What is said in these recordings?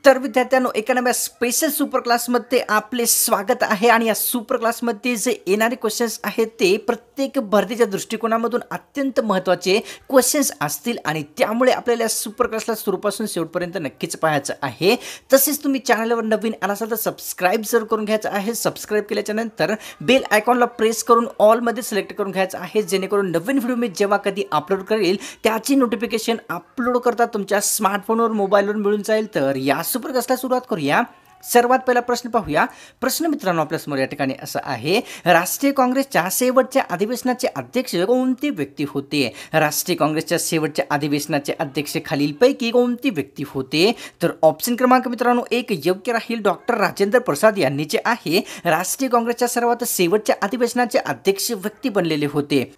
तर विद्यार्थ्यांनो, एका नव्या स्पेशल सुपर क्लासमध्ये आपले स्वागत आहे. आणि या सुपर क्लासमध्ये जे येणारे क्वेश्चन्स आहेत ते प्रत्येक भरतीच्या दृष्टिकोनामधून अत्यंत महत्त्वाचे क्वेश्चन्स असतील आणि त्यामुळे आपल्याला सुपर क्लासला सुरूपासून शेवटपर्यंत नक्कीच पाहायचं आहे. तसेच तुम्ही चॅनलवर नवीन आला असाल तर सबस्क्राईब जर करून घ्यायचं आहे. सबस्क्राईब केल्याच्यानंतर बेल आयकॉनला प्रेस करून ऑलमध्ये सिलेक्ट करून घ्यायचं आहे, जेणेकरून नवीन व्हिडिओ मी जेव्हा कधी अपलोड करेल त्याची नोटिफिकेशन अपलोड करता तुमच्या स्मार्टफोनवर मोबाईलवर मिळून जाईल. तर या सुपर क्लासला सुरुवात करूया. सर्वात पहिला प्रश्न पाहूया. प्रश्न मित्रांनो आपल्यासमोर या ठिकाणी असा आहे, राष्ट्रीय काँग्रेसच्या शेवटच्या अधिवेशनाचे अध्यक्ष कोणती व्यक्ती होते? राष्ट्रीय काँग्रेसच्या शेवटच्या अधिवेशनाचे अध्यक्ष खालीलपैकी कोणती व्यक्ती होते? तर ऑप्शन क्रमांक मित्रांनो 1 योग्य राहील, डॉक्टर राजेंद्र प्रसाद यांनी जे आहे राष्ट्रीय काँग्रेसच्या सर्वात शेवटच्या अधिवेशनाचे अध्यक्ष व्यक्ती बनलेले होते.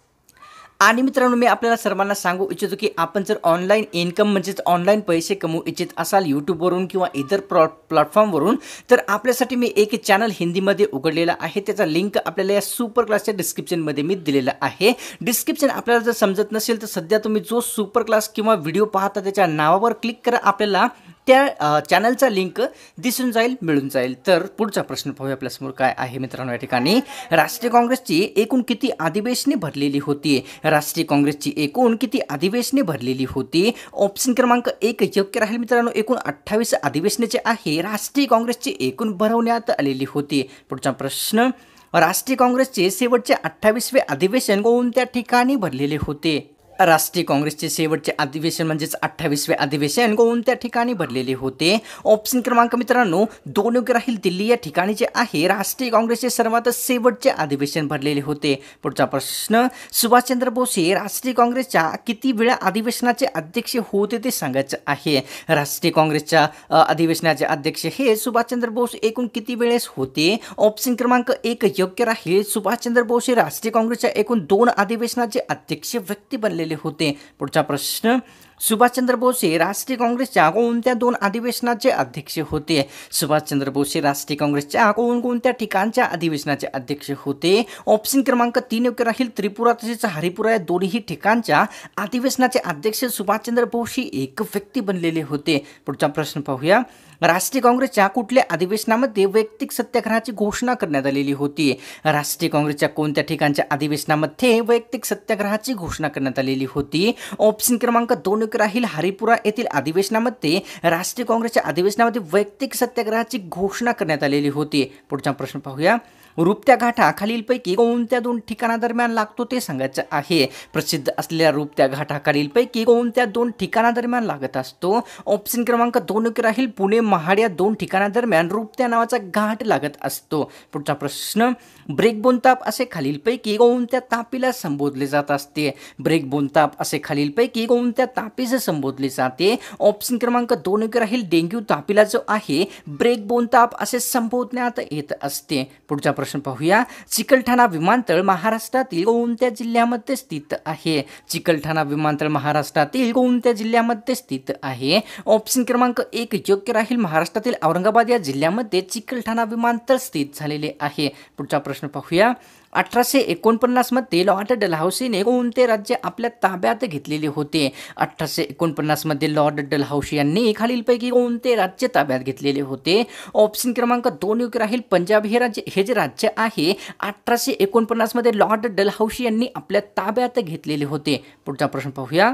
आणि मित्रांनो, मी आपल्याला सर्वांना सांगू इच्छितो की आपण जर ऑनलाईन इन्कम म्हणजेच ऑनलाईन पैसे कमवू इच्छित असाल यूट्यूबवरून किंवा इतर प्लॅटफॉर्मवरून, तर आपल्यासाठी मी एक चॅनल हिंदीमध्ये उघडलेला आहे. त्याचा लिंक आपल्याला या सुपर क्लासच्या डिस्क्रिप्शनमध्ये मी दिलेला आहे. डिस्क्रिप्शन आपल्याला जर समजत नसेल तर सध्या तुम्ही जो सुपर क्लास किंवा व्हिडिओ पाहता त्याच्या नावावर क्लिक करा, आपल्याला त्या चॅनलचा लिंक दिसून जाईल, मिळून जाईल. तर पुढचा प्रश्न पाहूया आपल्यासमोर काय आहे मित्रांनो. या ठिकाणी राष्ट्रीय काँग्रेसची एकूण किती अधिवेशने भरलेली होती? राष्ट्रीय काँग्रेसची एकूण किती अधिवेशने भरलेली होती? ऑप्शन क्रमांक 1 योग्य राहील मित्रांनो, एकूण 28 अधिवेशने आहे राष्ट्रीय काँग्रेसची एकूण भरवण्यात आलेली होती. पुढचा प्रश्न, राष्ट्रीय काँग्रेसचे शेवटचे 28वे अधिवेशन कोणत्या ठिकाणी भरलेले होते? राष्ट्रीय काँग्रेसचे शेवटचे अधिवेशन म्हणजेच 28वे अधिवेशन कोणत्या ठिकाणी भरलेले होते? ऑप्शन क्रमांक मित्रांनो 2 योग्य राहील, दिल्ली या ठिकाणी जे आहे राष्ट्रीय काँग्रेसचे सर्वात शेवटचे अधिवेशन भरलेले होते. पुढचा प्रश्न, सुभाषचंद्र बोस हे राष्ट्रीय काँग्रेसच्या किती वेळा अधिवेशनाचे अध्यक्ष होते ते सांगायचं आहे. राष्ट्रीय काँग्रेसच्या अधिवेशनाचे अध्यक्ष हे सुभाषचंद्र बोस एकूण किती वेळेस होते? ऑप्शन क्रमांक 1 योग्य राहील, सुभाषचंद्र बोस हे राष्ट्रीय काँग्रेसच्या एकूण 2 अधिवेशनाचे अध्यक्ष व्यक्ती बनलेले होते. पुढचा प्रश्न, सुभाषचंद्र बोस हे राष्ट्रीय काँग्रेसच्या कोणत्या 2 अधिवेशनाचे अध्यक्ष होते? सुभाषचंद्र बोस हे राष्ट्रीय काँग्रेसच्या कोणकोणत्या ठिकाणच्या अधिवेशनाचे अध्यक्ष होते? ऑप्शन क्रमांक 3 योग्य राहील, त्रिपुरा तसेच हरिपुरा या दोन्ही ठिकाणच्या अधिवेशनाचे अध्यक्ष सुभाषचंद्र बोस ही एक व्यक्ती बनलेले होते. पुढचा प्रश्न पाहूया. राष्ट्रीय काँग्रेसच्या कुठल्या अधिवेशनामध्ये वैयक्तिक सत्याग्रहाची घोषणा करण्यात आलेली होती? राष्ट्रीय काँग्रेसच्या कोणत्या ठिकाणच्या अधिवेशनामध्ये वैयक्तिक सत्याग्रहाची घोषणा करण्यात आलेली होती? ऑप्शन क्रमांक 2 राहील, हरिपुरा येथील अधिवेशनामध्ये राष्ट्रीय काँग्रेसच्या अधिवेशनामध्ये वैयक्तिक सत्याग्रहाची घोषणा करण्यात आलेली होती. पुढचा प्रश्न पाहूया. रुपत्या घाटा खालीलपैकी कोणत्या 2 ठिकाणादरम्यान लागतो ते सांगायचं आहे. प्रसिद्ध असलेल्या रुपत्या घाटा खालीलपैकी कोणत्या 2 ठिकाणादरम्यान लागत असतो? ऑप्शन क्रमांक 2 राहील, पुणे महाड या 2 ठिकाणादरम्यान रुपत्या नावाचा घाट लागत असतो. पुढचा प्रश्न, ब्रेकबोन ताप असे खालीलपैकी कोणत्या तापीला संबोधले जात असते? ब्रेकबोन ताप असे खालीलपैकी कोणत्या तापीस संबोधले जाते? ऑप्शन क्रमांक 2 राहील, डेंग्यू तापीला जो आहे ब्रेकबोन ताप असे संबोधण्यात येत असते. पुढचा प्रश्न पाहूया. चिकलठाणा विमानतळ महाराष्ट्रातील कोणत्या जिल्ह्यामध्ये स्थित आहे? चिकलठाणा विमानतळ महाराष्ट्रातील कोणत्या जिल्ह्यामध्ये स्थित आहे? ऑप्शन क्रमांक 1 योग्य राहील, महाराष्ट्रातील औरंगाबाद या जिल्ह्यामध्ये चिकलठाणा विमानतळ स्थित झालेले आहे. पुढचा प्रश्न पाहूया. 1849 मध्ये लॉर्ड डलहौसीने कोणते राज्य आपल्या ताब्यात घेतलेले होते? 1849 मध्ये लॉर्ड डलहौसी यांनी खालीलपैकी कोणते राज्य ताब्यात घेतलेले होते? ऑप्शन क्रमांक 2 योग्य राहील, पंजाब हे जे राज्य आहे 1849 मध्ये लॉर्ड डलहौसी यांनी आपल्या ताब्यात घेतलेले होते. पुढचा प्रश्न पाहूया.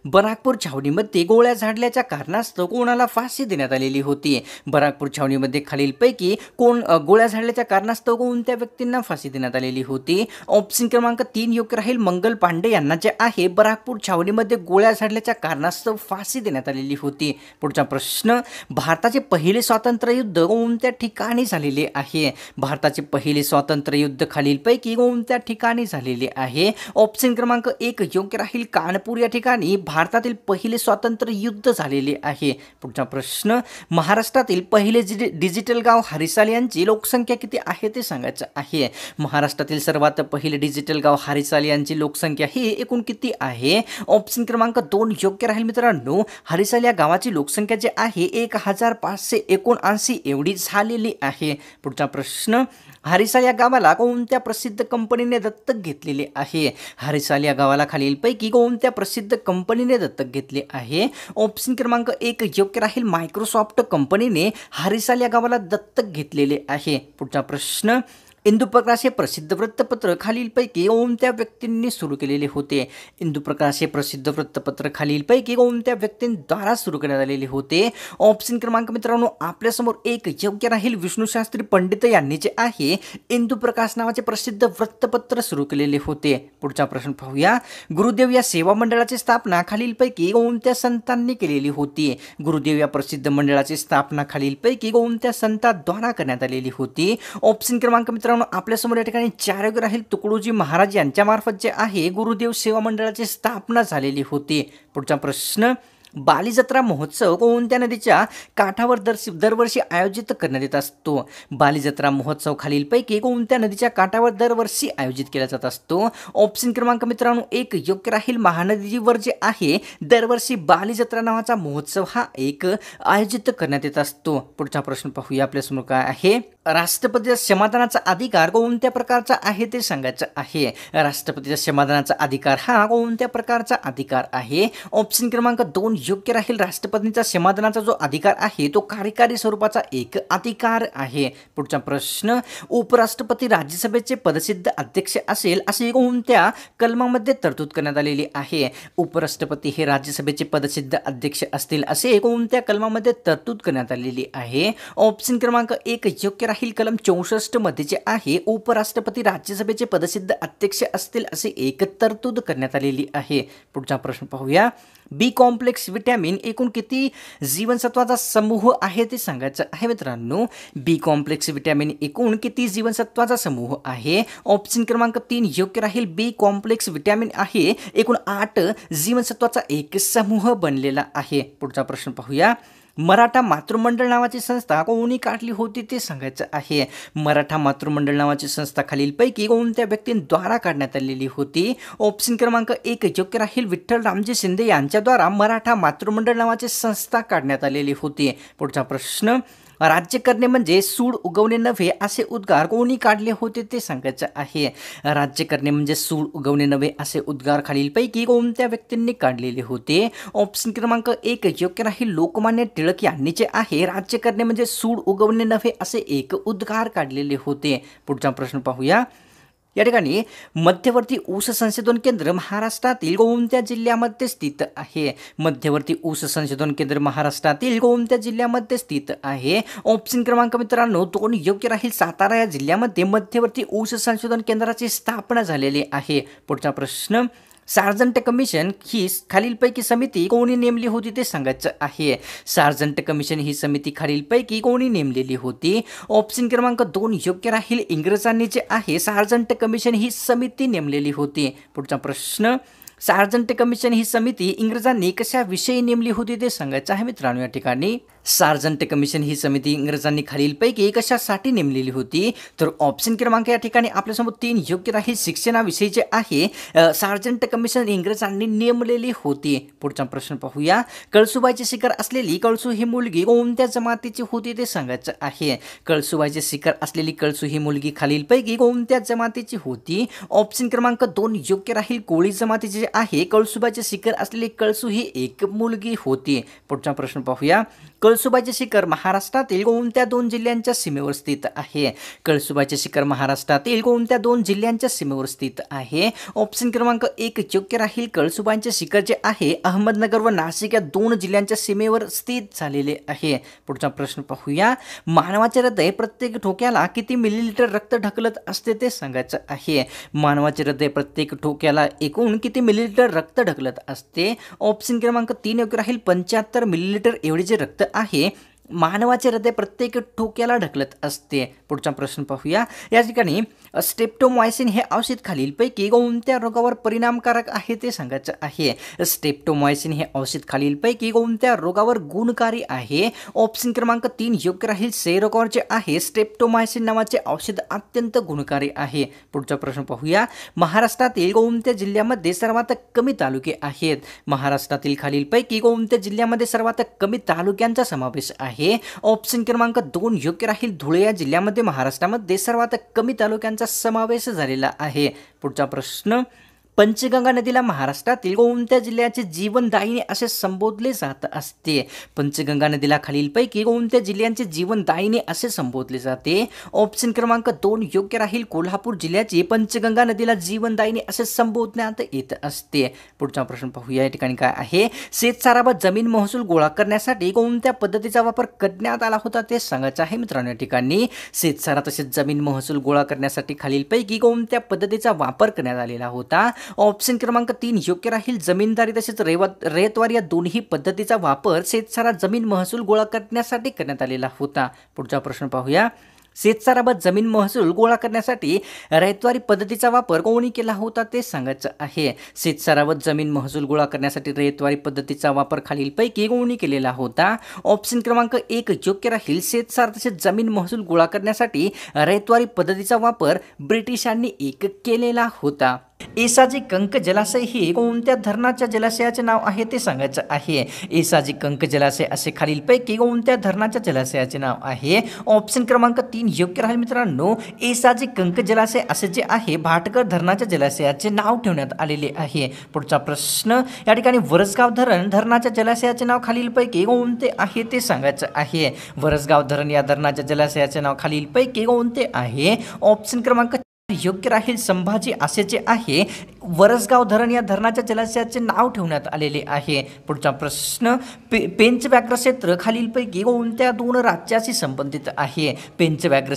बराकपूर छावणीमध्ये गोळ्या झाडल्याच्या कारणास्तव कोणाला फाशी देण्यात आलेली होती? बराकपूर छावणीमध्ये खालीलपैकी गोळ्या झाडल्याच्या कारणास्तव कोणत्या व्यक्तींना फाशी देण्यात आलेली होती? ऑप्शन क्रमांक 3 योग्य राहील, मंगल पांडे यांना जे आहे बराकपूर छावणीमध्ये गोळ्या झाडल्याच्या कारणास्तव फाशी देण्यात आलेली होती. पुढचा प्रश्न, भारताचे पहिले स्वातंत्र्य युद्ध कोणत्या ठिकाणी झालेले आहे? भारताचे पहिले स्वातंत्र्य युद्ध खालीलपैकी कोणत्या ठिकाणी झालेले आहे? ऑप्शन क्रमांक 1 योग्य राहील, कानपूर या ठिकाणी भारतातील पहिले स्वातंत्र्य युद्ध झालेले आहे. पुढचा प्रश्न, महाराष्ट्रातील पहिले डिजिटल गाव हरिसाल यांची लोकसंख्या किती आहे ते सांगायचं आहे. महाराष्ट्रातील सर्वात पहिले डिजिटल गाव हरिसाल यांची लोकसंख्या ही एकूण किती आहे? ऑप्शन क्रमांक 2 योग्य राहील मित्रांनो, हरिसाल या गावाची लोकसंख्या जी आहे 1579 एवढी झालेली आहे. पुढचा प्रश्न, हरिसाल या गावाला कोणत्या प्रसिद्ध कंपनीने दत्तक घेतलेले आहे? हरिसाल या गावाला खालीलपैकी कोणत्या प्रसिद्ध कंपनी कंपनीने दत्तक घेतले आहे? ऑप्शन क्रमांक 1 योग्य राहील, मायक्रोसॉफ्ट कंपनीने हारिसाल या गावाला दत्तक घेतलेले आहे. पुढचा प्रश्न, इंदुप्रकाश हे प्रसिद्ध वृत्तपत्र खालीलपैकी कोणत्या व्यक्तींनी सुरू केलेले होते? इंदुप्रकाश हे प्रसिद्ध वृत्तपत्र खालीलपैकी कोणत्या व्यक्तींद्वारा सुरू करण्यात आलेले होते? ऑप्शन क्रमांक मित्रांनो आपल्यासमोर 1 योग्य राहील, विष्णुशास्त्री पंडित यांनी जे आहे इंदुप्रकाश नावाचे प्रसिद्ध वृत्तपत्र सुरू केलेले होते. पुढचा प्रश्न पाहूया. गुरुदेव या सेवा मंडळाची स्थापना खालीलपैकी कोणत्या संतांनी केलेली होती? गुरुदेव या प्रसिद्ध मंडळाची स्थापना खालीलपैकी कोणत्या संतांद्वारा करण्यात आलेली होती? ऑप्शन क्रमांक मित्रांनो आपल्यासमोर या ठिकाणी 4 योग्य राहील, तुकडोजी महाराज यांच्या मार्फत जे आहे गुरुदेव सेवा मंडळाची स्थापना झालेली होती. पुढचा प्रश्न, बालीजत्रा महोत्सव कोणत्या नदीच्या काठावर दरवर्षी आयोजित करण्यात येत असतो? बालीजत्रा महोत्सव खालीलपैकी कोणत्या नदीच्या काठावर दरवर्षी आयोजित केला जात असतो? ऑप्शन क्रमांक मित्रांनो 1 योग्य राहील, महानदीवर जे आहे दरवर्षी बालीजत्रा नावाचा महोत्सव हा एक आयोजित करण्यात येत असतो. पुढचा प्रश्न पाहूया आपल्यासमोर काय आहे. राष्ट्रपतीचा क्षमादानाचा अधिकार कोणत्या प्रकारचा आहे ते सांगायचं आहे. राष्ट्रपतीचा क्षमादानाचा अधिकार हा कोणत्या प्रकारचा अधिकार आहे? ऑप्शन क्रमांक 2 योग्य राहील, राष्ट्रपतींचा क्षमादानाचा जो अधिकार आहे तो कार्यकारी स्वरूपाचा एक अधिकार आहे. पुढचा प्रश्न, उपराष्ट्रपती राज्यसभेचे पदसिद्ध अध्यक्ष असेल असे कोणत्या कलमामध्ये तरतूद करण्यात आलेली आहे? उपराष्ट्रपती हे राज्यसभेचे पदसिद्ध अध्यक्ष असतील असे कोणत्या कलमामध्ये तरतूद करण्यात आलेली आहे? ऑप्शन क्रमांक 1 योग्य राहील, कलम 64 मध्ये जे आहे उपराष्ट्रपती राज्यसभेचे पदसिद्ध अध्यक्ष असतील असे एक तरतूद करण्यात आलेली आहे. पुढचा प्रश्न पाहूया. बी कॉम्प्लेक्स विटॅमिन एकूण किती जीवनसत्वाचा समूह आहे ते सांगायचं आहे मित्रांनो. बी कॉम्प्लेक्स विटॅमिन एकूण किती जीवनसत्वाचा समूह आहे? ऑप्शन क्रमांक 3 योग्य राहील, बी कॉम्प्लेक्स विटॅमिन आहे एकूण 8 जीवनसत्वाचा एक समूह बनलेला आहे. पुढचा प्रश्न पाहूया. मराठा मातृमंडळ नावाची संस्था कोणी काढली होती ते सांगायचं आहे. मराठा मातृमंडळ नावाची संस्था खालीलपैकी कोणत्या व्यक्तींद्वारा काढण्यात आलेली होती? ऑप्शन क्रमांक 1 योग्य राहील, विठ्ठल रामजी शिंदे यांच्याद्वारा मराठा मातृमंडळ नावाची संस्था काढण्यात आलेली होती. पुढचा प्रश्न, राज्य करणे म्हणजे सूड उगवणे नव्हे असे उद्गार कोणी काढले होते ते सांगायचं आहे. राज्य करणे म्हणजे सूड उगवणे नव्हे असे उद्गार खालीलपैकी कोणत्या व्यक्तींनी काढलेले होते? ऑप्शन क्रमांक 1 योग्य राहील, लोकमान्य टिळक यांनी जे आहे राज्य करणे म्हणजे सूड उगवणे नव्हे असे एक उद्गार काढलेले होते. पुढचा प्रश्न पाहूया. या ठिकाणी मध्यवर्ती ऊस संशोधन केंद्र महाराष्ट्रातील कोणत्या जिल्ह्यामध्ये स्थित आहे? मध्यवर्ती ऊस संशोधन केंद्र महाराष्ट्रातील कोणत्या जिल्ह्यामध्ये स्थित आहे? ऑप्शन क्रमांक मित्रांनो 2 योग्य राहील, सातारा या जिल्ह्यामध्ये मध्यवर्ती ऊस संशोधन केंद्राची स्थापना झालेली आहे. पुढचा प्रश्न, सार्जंट कमिशन ही खालीलपैकी समिती कोणी नेमली होती ते सांगायचं आहे. सार्जंट कमिशन ही समिती खालीलपैकी कोणी नेमलेली होती? ऑप्शन क्रमांक 2 योग्य राहील, इंग्रजांनी जे आहे सार्जंट कमिशन ही समिती नेमलेली होती. पुढचा प्रश्न, सार्जंट कमिशन ही समिती इंग्रजांनी कशाविषयी नेमली होती ते सांगायचं आहे मित्रांनो. या ठिकाणी सार्जंट कमिशन ही समिती इंग्रजांनी खालीलपैकी कशासाठी नेमलेली होती? तर ऑप्शन क्रमांक या ठिकाणी आपल्यासमोर 3 योग्य राहील, शिक्षणाविषयी जे आहे सार्जंट कमिशन इंग्रजांनी नेमलेली होती. पुढचा प्रश्न पाहूया. कळसुबाईचे शिखर असलेली कळसू ही मुलगी कोणत्या जमातीची होती ते सांगायचं आहे. कळसुबाईचे शिखर असलेली कळसू ही मुलगी खालीलपैकी कोणत्या जमातीची होती? ऑप्शन क्रमांक 2 योग्य राहील, कोळी जमातीची आहे कळसुबाईचे शिखर असलेली कळसू ही एक मुलगी होती. पुढचा प्रश्न पाहूया. कळसुबाईचे शिखर महाराष्ट्रातील कोणत्या 2 जिल्ह्यांच्या सीमेवर स्थित आहे? कळसुबाईचे शिखर महाराष्ट्रातील कोणत्या 2 जिल्ह्यांच्या सीमेवर स्थित आहे? ऑप्शन क्रमांक 1 योग्य राहील, कळसुबाईचे शिखर जे आहे अहमदनगर व नाशिक या 2 जिल्ह्यांच्या सीमेवर स्थित झालेले आहे. पुढचा प्रश्न पाहूया. मानवाचे हृदय प्रत्येक ठोक्याला किती मिलीलिटर रक्त ढकलत असते ते सांगायचं आहे. मानवाचे हृदय प्रत्येक ठोक्याला एकूण किती मिलीलिटर रक्त ढकलत असते? ऑप्शन क्रमांक 3 योग्य राहील, 75 मिलीलिटर एवढे जे रक्त आहे मानवाचे हृदय प्रत्येक ठोक्याला ढकलत असते. पुढचा प्रश्न पाहूया. या ठिकाणी स्ट्रेप्टोमायसिन हे औषध खालीलपैकी कोणत्या रोगावर परिणामकारक आहे ते सांगायचं आहे. स्ट्रेप्टोमायसिन हे औषध खालीलपैकी कोणत्या रोगावर गुणकारी आहे? ऑप्शन क्रमांक 3 योग्य राहील, क्षयरोगावर जे आहे स्ट्रेप्टोमायसिन नावाचे औषध अत्यंत गुणकारी आहे. पुढचा प्रश्न पाहूया. महाराष्ट्रातील कोणत्या जिल्ह्यामध्ये सर्वात कमी तालुके आहेत? महाराष्ट्रातील खालीलपैकी कोणत्या जिल्ह्यामध्ये सर्वात कमी तालुक्यांचा समावेश आहे? ऑप्शन क्रमांक 2 योग्य राहील, धुळे या जिल्ह्यामध्ये महाराष्ट्रामध्ये सर्वात कमी तालुक्यांचा समावेश झालेला आहे. पुढचा प्रश्न, पंचगंगा नदीला महाराष्ट्रातील कोणत्या जिल्ह्याचे जीवनदायिनी असे संबोधले जात असते? पंचगंगा नदीला खालीलपैकी कोणत्या जिल्ह्यांचे जीवनदायिनी असे संबोधले जाते? ऑप्शन क्रमांक 2 योग्य राहील. कोल्हापूर जिल्ह्याची पंचगंगा नदीला जीवनदायिनी असे संबोधण्यात येत असते. पुढचा प्रश्न पाहूया. या ठिकाणी काय आहे? शेतसारा व जमीन महसूल गोळा करण्यासाठी कोणत्या पद्धतीचा वापर करण्यात आला होता ते सांगायचं आहे मित्रांनो. या ठिकाणी शेतसारा तसेच जमीन महसूल गोळा करण्यासाठी खालीलपैकी कोणत्या पद्धतीचा वापर करण्यात आलेला होता? ऑप्शन क्रमांक 3 योग्य राहील. जमीनदारी तसेच रयतवारी या दोन्ही पद्धतीचा वापर शेतसारा जमीन महसूल गोळा करण्यासाठी करण्यात आलेला होता. पुढचा प्रश्न पाहूया. शेतसारा व जमीन महसूल गोळा करण्यासाठी रयतवारी पद्धतीचा वापर कोणी केला होता ते सांगायचं आहे. शेतसारा व जमीन महसूल गोळा करण्यासाठी रयतवारी पद्धतीचा वापर खालीलपैकी कोणी केलेला होता? ऑप्शन क्रमांक 1 योग्य राहील. शेतसारा तसेच जमीन महसूल गोळा करण्यासाठी रयतवारी पद्धतीचा वापर ब्रिटिशांनी केलेला होता. एसाजी कंक जलाशय हे कोणत्या धरणाच्या जलाशयाचे नाव आहे ते सांगायचं आहे. एसाजी कंक जलाशय असे खालीलपैकी कोणत्या धरणाच्या जलाशयाचे नाव आहे? ऑप्शन क्रमांक 3 योग्य राहील मित्रांनो. एसाजी कंक जलाशय असे जे आहे भाटकर धरणाच्या जलाशयाचे नाव ठेवण्यात आलेले आहे. पुढचा प्रश्न. या ठिकाणी वरसगाव धरणाच्या जलाशयाचे नाव खालीलपैकी कोणते आहे ते सांगायचं आहे. वरसगाव धरण या धरणाच्या जलाशयाचे नाव खालीलपैकी कोणते आहे? ऑप्शन क्रमांक योग्य राहील. संभाजी असे जे आहे वरसगाव धरण या धरणाच्या जलाशयाचे नाव ठेवण्यात आलेले आहे. पुढचा प्रश्न. पेंच व्याघ्र क्षेत्र खालीलपैकी कोणत्या 2 राज्याशी संबंधित आहे? पेंच व्याघ्र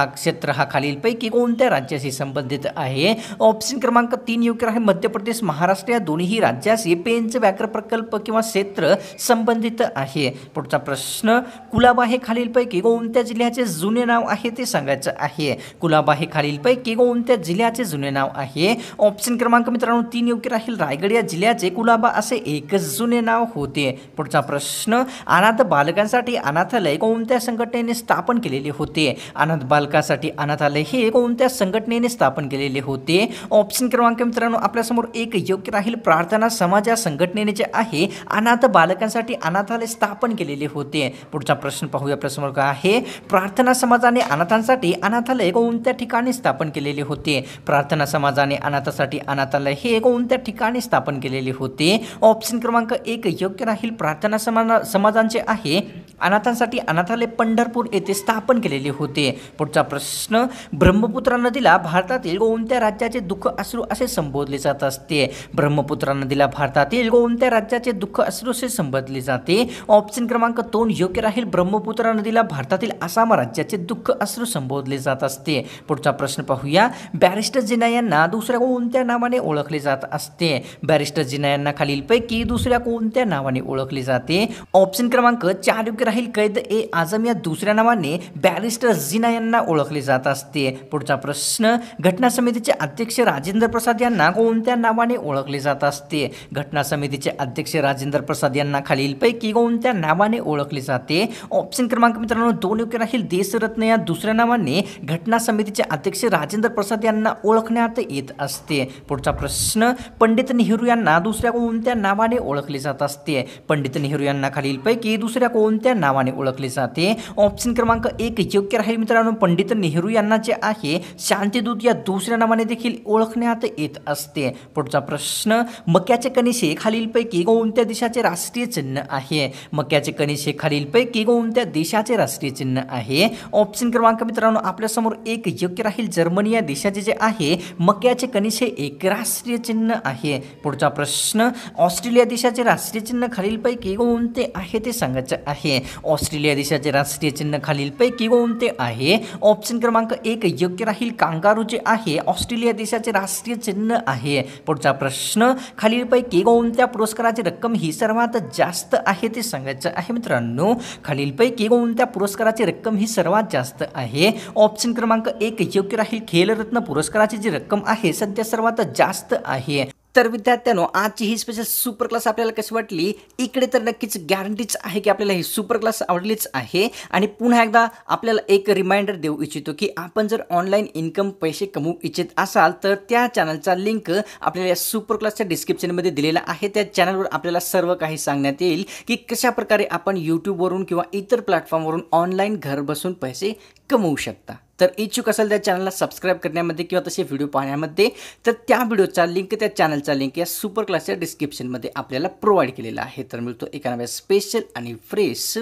क्षेत्र हा खालीलपैकी कोणत्या राज्याशी संबंधित आहे? ऑप्शन क्रमांक 3 योग्य राहील. मध्य प्रदेश महाराष्ट्र या दोन्ही राज्याशी पेंच व्याघ्र प्रकल्प किंवा क्षेत्र संबंधित आहे. पुढचा प्रश्न. कुलाबा हे खालीलपैकी कोणत्या जिल्ह्याचे जुने नाव आहे ते सांगायचं आहे. कुलाबा हे खालीलपैकी कोणत्या जिल्ह्याचे जुने नाव आहे? ऑप्शन क्रमांक मित्रांनो 3 योग्य राहील. रायगड या जिल्ह्याचे कुलाबा असे एक जुने नाव होते. पुढचा प्रश्न. अनाथ बालकांसाठी अनाथालय कोणत्या संघटनेने स्थापन केलेले होते? अनाथ बालकांसाठी अनाथालय हे कोणत्या संघटनेने स्थापन केलेले होते? ऑप्शन क्रमांक मित्रांनो आपल्यासमोर 1 योग्य राहील. प्रार्थना समाज या संघटनेने जे आहे अनाथ बालकांसाठी अनाथालय स्थापन केलेले होते. पुढचा प्रश्न पाहूया. आपल्यासमोर काय आहे? प्रार्थना समाजाने अनाथांसाठी अनाथालय कोणत्या ठिकाणी स्थापन केलेले होते? प्रार्थना समाजाने अनाथांसाठी अनाथालय हे कोणत्या ठिकाणी स्थापन केलेले होते? ऑप्शन क्रमांक 1 योग्य राहील. प्रार्थना समाजांचे आहे अनाथांसाठी अनाथालय पंढरपूर येथे स्थापन केलेले होते. पुढचा प्रश्न. ब्रह्मपुत्रा नदीला भारतातील कोणत्या राज्याचे दुःख अश्रू असे संबोधले जात असते? ब्रह्मपुत्रा नदीला भारतातील कोणत्या राज्याचे दुःख अश्रू असे संबोधले जाते? ऑप्शन क्रमांक 2 योग्य राहील. ब्रह्मपुत्रा नदीला भारतातील आसाम राज्याचे दुःख अश्रू संबोधले जात असते. पुढचा प्रश्न पाहूया. बॅरिस्टर जिना यांना दुसऱ्या कोणत्या नावाने ओळखले जात असते? बॅरिस्टर जिना यांना खालीलपैकी दुसऱ्या कोणत्या नावाने ओळखले जाते? ऑप्शन क्रमांक 4 योग्य राहील. कैद ए आझम या दुसऱ्या नावाने बॅरिस्टर जिना यांना ओळखले जात असते. पुढचा प्रश्न. घटना समितीचे अध्यक्ष राजेंद्र प्रसाद यांना कोणत्या नावाने ओळखले जात असते? घटना समितीचे अध्यक्ष राजेंद्र प्रसाद यांना खालीलपैकी कोणत्या नावाने ओळखले जाते? ऑप्शन क्रमांक मित्रांनो 2 योग्य राहील. देशरत्न या दुसऱ्या नावाने घटना समितीचे अध्यक्ष राजेंद्र प्रसाद यांना ओळखण्यात येत असते. पुढचा प्रश्न. पंडित नेहरू यांना दुसऱ्या कोणत्या नावाने ओळखले जात असते? पंडित नेहरू यांना खालीलपैकी दुसऱ्या कोणत्या नावाने ओळखले जाते? ऑप्शन क्रमांक 1 योग्य राहील मित्रांनो. पंडित नेहरू यांना जे आहे शांतीदूत या दुसऱ्या नावाने देखील ओळखण्यात येत असते. पुढचा प्रश्न. मक्याचे कणीस हे खालीलपैकी कोणत्या देशाचे राष्ट्रीय चिन्ह आहे? मक्याचे कणीस हे खालीलपैकी कोणत्या देशाचे राष्ट्रीय चिन्ह आहे? ऑप्शन क्रमांक मित्रांनो आपल्यासमोर 1 योग्य राहील. जर्मनी या देशाचे जे आहे मक्याचे कणीस हे एक राष्ट्रीय चिन्ह आहे. पुढचा प्रश्न. ऑस्ट्रेलिया देशाचे राष्ट्रीय चिन्ह खालीलपैकी कोणते आहे ते सांगायचं आहे. ऑस्ट्रेलिया देशाचे राष्ट्रीय चिन्ह खालीलपैकी कोणते आहे? ऑप्शन क्रमांक 1 योग्य राहील. कांगारू जे आहे ऑस्ट्रेलिया देशाचे राष्ट्रीय चिन्ह आहे. पुढचा प्रश्न. खालीलपैकी कोणत्या पुरस्काराची रक्कम ही सर्वात जास्त आहे ते सांगायचं आहे मित्रांनो. खालीलपैकी कोणत्या पुरस्काराची रक्कम ही सर्वात जास्त आहे? ऑप्शन क्रमांक 1 योग्य राहील. खेलरत्न पुरस्काराची जी रक्कम आहे सध्या सर्वात जास्त आहे. तर विद्यार्थ्यांनो आजची ही स्पेशल सुपर क्लास आपल्याला कशी वाटली? इकडे तर नक्कीच गॅरंटीच आहे की आपल्याला ही सुपर क्लास आवडलीच आहे. आणि पुन्हा एकदा आपल्याला एक रिमाइंडर देऊ इच्छितो की आपण जर ऑनलाईन इन्कम पैसे कमवू इच्छित असाल तर त्या चॅनलचा लिंक आपल्याला या सुपर क्लासच्या डिस्क्रिप्शनमध्ये दिलेला आहे. त्या चॅनलवर आपल्याला सर्व काही सांगण्यात येईल की कशा प्रकारे आपण यूट्यूबवरून किंवा इतर प्लॅटफॉर्मवरून ऑनलाईन घर बसून पैसे कमवू शकता. तर इच्छुक असाल त्या चॅनलला सबस्क्राईब करण्यामध्ये किंवा तसे व्हिडिओ पाहण्यामध्ये, तर त्या व्हिडिओचा लिंक, त्या चॅनलचा लिंक या सुपर क्लासच्या डिस्क्रिप्शनमध्ये आपल्याला प्रोव्हाइड केलेला आहे. तर मिळतो एका नव्या स्पेशल आणि फ्रेश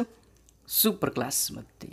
सुपर क्लासमध्ये.